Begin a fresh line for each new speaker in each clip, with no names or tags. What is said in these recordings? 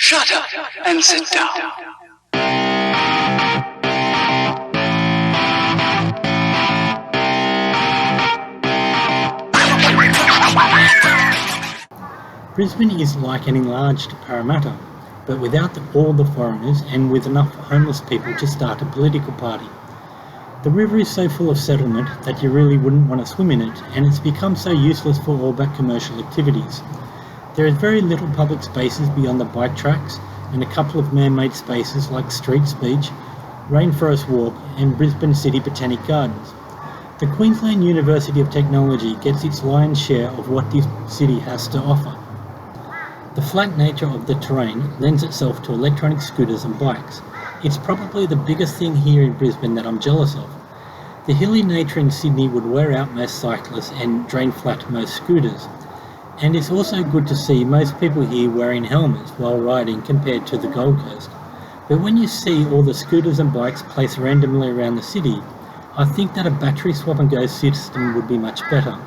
Shut up and sit down.
Brisbane is like an enlarged Parramatta, but without all the foreigners and with enough homeless people to start a political party. The river is so full of settlement that you really wouldn't want to swim in it, and it's become so useless for all but commercial activities. There is very little public spaces beyond the bike tracks and a couple of man-made spaces like Streets Beach, Rainforest Walk and Brisbane City Botanic Gardens. The Queensland University of Technology gets its lion's share of what this city has to offer. The flat nature of the terrain lends itself to electronic scooters and bikes. It's probably the biggest thing here in Brisbane that I'm jealous of. The hilly nature in Sydney would wear out most cyclists and drain flat most scooters. And it's also good to see most people here wearing helmets while riding compared to the Gold Coast. But when you see all the scooters and bikes placed randomly around the city, I think that a battery swap and go system would be much better.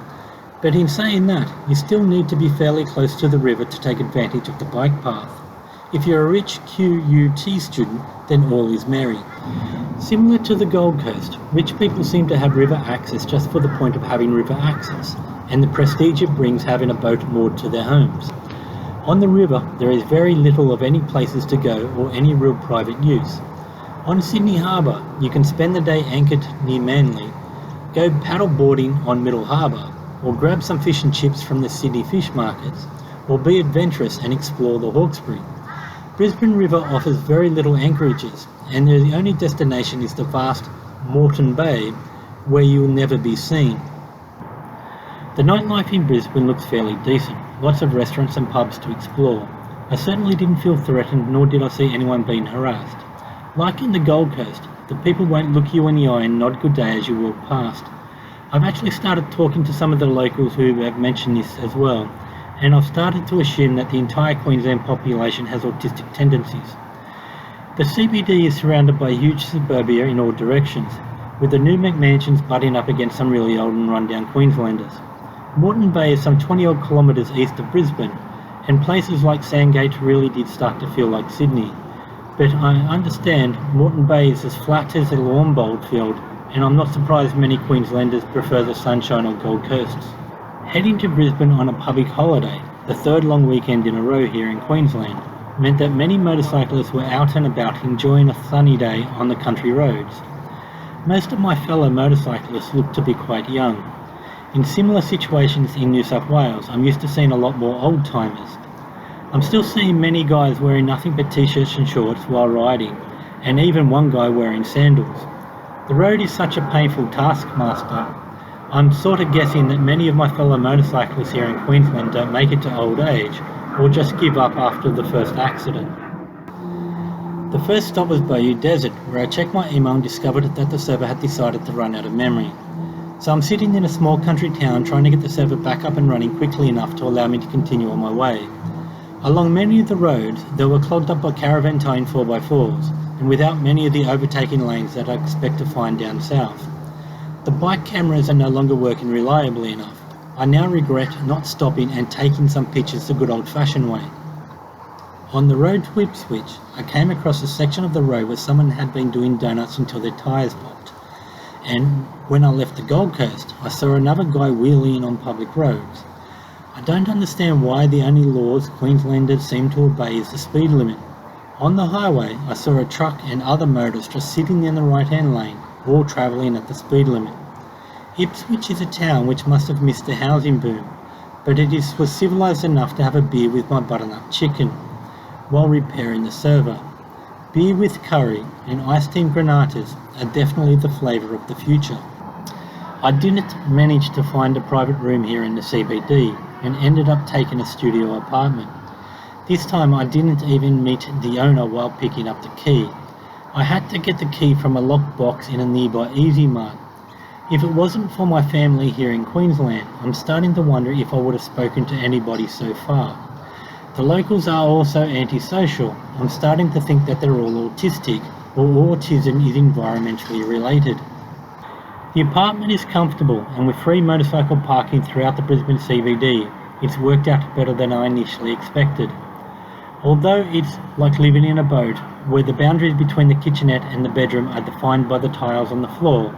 But in saying that, you still need to be fairly close to the river to take advantage of the bike path. If you're a rich QUT student, then all is merry. Similar to the Gold Coast, rich people seem to have river access just for the point of having river access, and the prestige it brings having a boat moored to their homes. On the river, there is very little of any places to go or any real private use. On Sydney Harbour, you can spend the day anchored near Manly, go paddle boarding on Middle Harbour, or grab some fish and chips from the Sydney fish markets, or be adventurous and explore the Hawkesbury. Brisbane River offers very little anchorages, and the only destination is the vast Moreton Bay, where you will never be seen. The nightlife in Brisbane looks fairly decent, lots of restaurants and pubs to explore. I certainly didn't feel threatened, nor did I see anyone being harassed. Like in the Gold Coast, the people won't look you in the eye and nod good day as you walk past. I've actually started talking to some of the locals who have mentioned this as well, and I've started to assume that the entire Queensland population has autistic tendencies. The CBD is surrounded by huge suburbia in all directions, with the new McMansions butting up against some really old and run-down Queenslanders. Moreton Bay is some 20 odd kilometres east of Brisbane, and places like Sandgate really did start to feel like Sydney. But I understand Moreton Bay is as flat as a lawn bowling field, and I'm not surprised many Queenslanders prefer the sunshine or Gold Coasts. Heading to Brisbane on a public holiday, the third long weekend in a row here in Queensland, meant that many motorcyclists were out and about enjoying a sunny day on the country roads. Most of my fellow motorcyclists look to be quite young. In similar situations in New South Wales, I'm used to seeing a lot more old-timers. I'm still seeing many guys wearing nothing but t-shirts and shorts while riding, and even one guy wearing sandals. The road is such a painful taskmaster. I'm sort of guessing that many of my fellow motorcyclists here in Queensland don't make it to old age, or just give up after the first accident. The first stop was Byu Desert, where I checked my email and discovered that the server had decided to run out of memory. So I'm sitting in a small country town trying to get the server back up and running quickly enough to allow me to continue on my way. Along many of the roads, they were clogged up by caravan towing 4x4s, and without many of the overtaking lanes that I expect to find down south. The bike cameras are no longer working reliably enough. I now regret not stopping and taking some pictures the good old-fashioned way. On the road to Ipswich, I came across a section of the road where someone had been doing donuts until their tyres popped. And when I left the Gold Coast, I saw another guy wheeling on public roads. I don't understand why the only laws Queenslanders seem to obey is the speed limit. On the highway, I saw a truck and other motorists just sitting in the right-hand lane, all travelling at the speed limit. Ipswich is a town which must have missed the housing boom, but was civilised enough to have a beer with my butternut chicken while repairing the server. Beer with curry and iced tea granatas are definitely the flavour of the future. I didn't manage to find a private room here in the CBD and ended up taking a studio apartment. This time I didn't even meet the owner while picking up the key. I had to get the key from a locked box in a nearby Easy Mart. If it wasn't for my family here in Queensland, I'm starting to wonder if I would have spoken to anybody so far. The locals are also antisocial. I'm starting to think that they're all autistic, or autism is environmentally related. The apartment is comfortable, and with free motorcycle parking throughout the Brisbane CBD, it's worked out better than I initially expected. Although it's like living in a boat, where the boundaries between the kitchenette and the bedroom are defined by the tiles on the floor,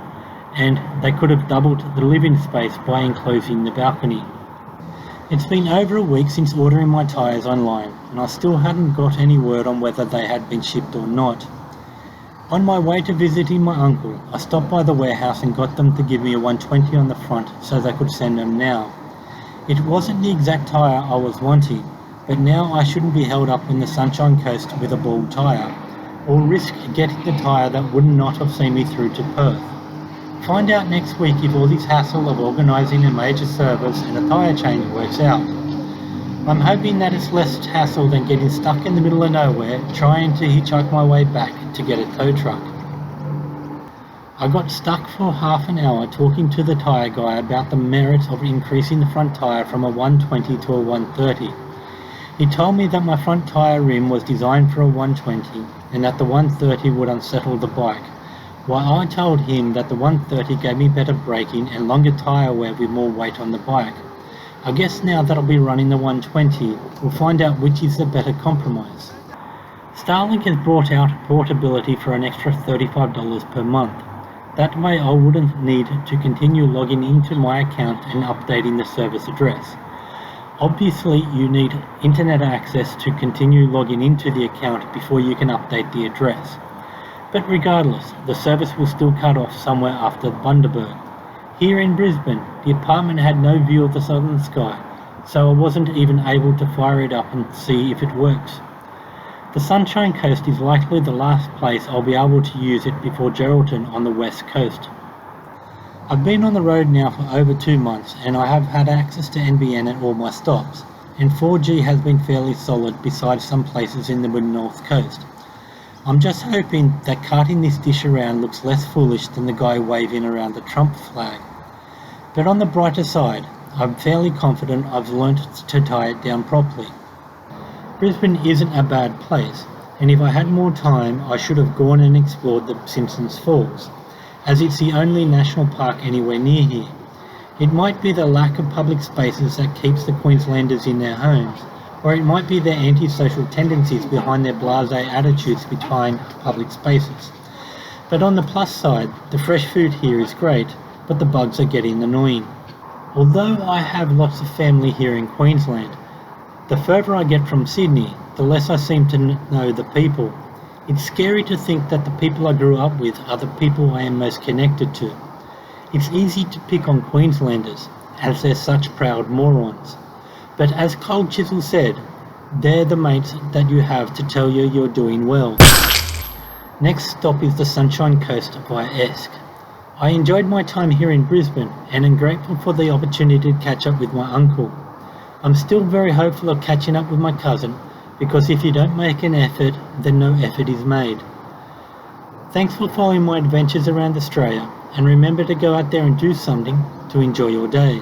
and they could have doubled the living space by enclosing the balcony. It's been over a week since ordering my tyres online, and I still hadn't got any word on whether they had been shipped or not. On my way to visiting my uncle, I stopped by the warehouse and got them to give me a 120 on the front so they could send them now. It wasn't the exact tyre I was wanting, but now I shouldn't be held up in the Sunshine Coast with a bald tyre, or risk getting the tyre that would not have seen me through to Perth. Find out next week if all this hassle of organising a major service and a tyre change works out. I'm hoping that it's less hassle than getting stuck in the middle of nowhere trying to hitchhike my way back to get a tow truck. I got stuck for half an hour talking to the tyre guy about the merits of increasing the front tyre from a 120 to a 130. He told me that my front tyre rim was designed for a 120 and that the 130 would unsettle the bike, while I told him that the 130 gave me better braking and longer tyre wear with more weight on the bike. I guess now that I'll be running the 120, we'll find out which is the better compromise. Starlink has brought out portability for an extra $35 per month. That way I wouldn't need to continue logging into my account and updating the service address. Obviously you need internet access to continue logging into the account before you can update the address. But regardless, the service will still cut off somewhere after Bundaberg. Here in Brisbane, the apartment had no view of the southern sky, so I wasn't even able to fire it up and see if it works. The Sunshine Coast is likely the last place I'll be able to use it before Geraldton on the west coast. I've been on the road now for over 2 months and I have had access to NBN at all my stops, and 4G has been fairly solid besides some places in the mid-north coast. I'm just hoping that carting this dish around looks less foolish than the guy waving around the Trump flag. But on the brighter side, I'm fairly confident I've learnt to tie it down properly. Brisbane isn't a bad place, and if I had more time I should have gone and explored the Simpsons Falls, as it's the only national park anywhere near here. It might be the lack of public spaces that keeps the Queenslanders in their homes, or it might be their antisocial tendencies behind their blasé attitudes behind public spaces. But on the plus side, the fresh food here is great, but the bugs are getting annoying. Although I have lots of family here in Queensland, the further I get from Sydney, the less I seem to know the people. It's scary to think that the people I grew up with are the people I am most connected to. It's easy to pick on Queenslanders, as they're such proud morons. But as Cold Chisel said, they're the mates that you have to tell you you're doing well. Next stop is the Sunshine Coast via Esk. I enjoyed my time here in Brisbane and am grateful for the opportunity to catch up with my uncle. I'm still very hopeful of catching up with my cousin, because if you don't make an effort, then no effort is made. Thanks for following my adventures around Australia, and remember to go out there and do something to enjoy your day.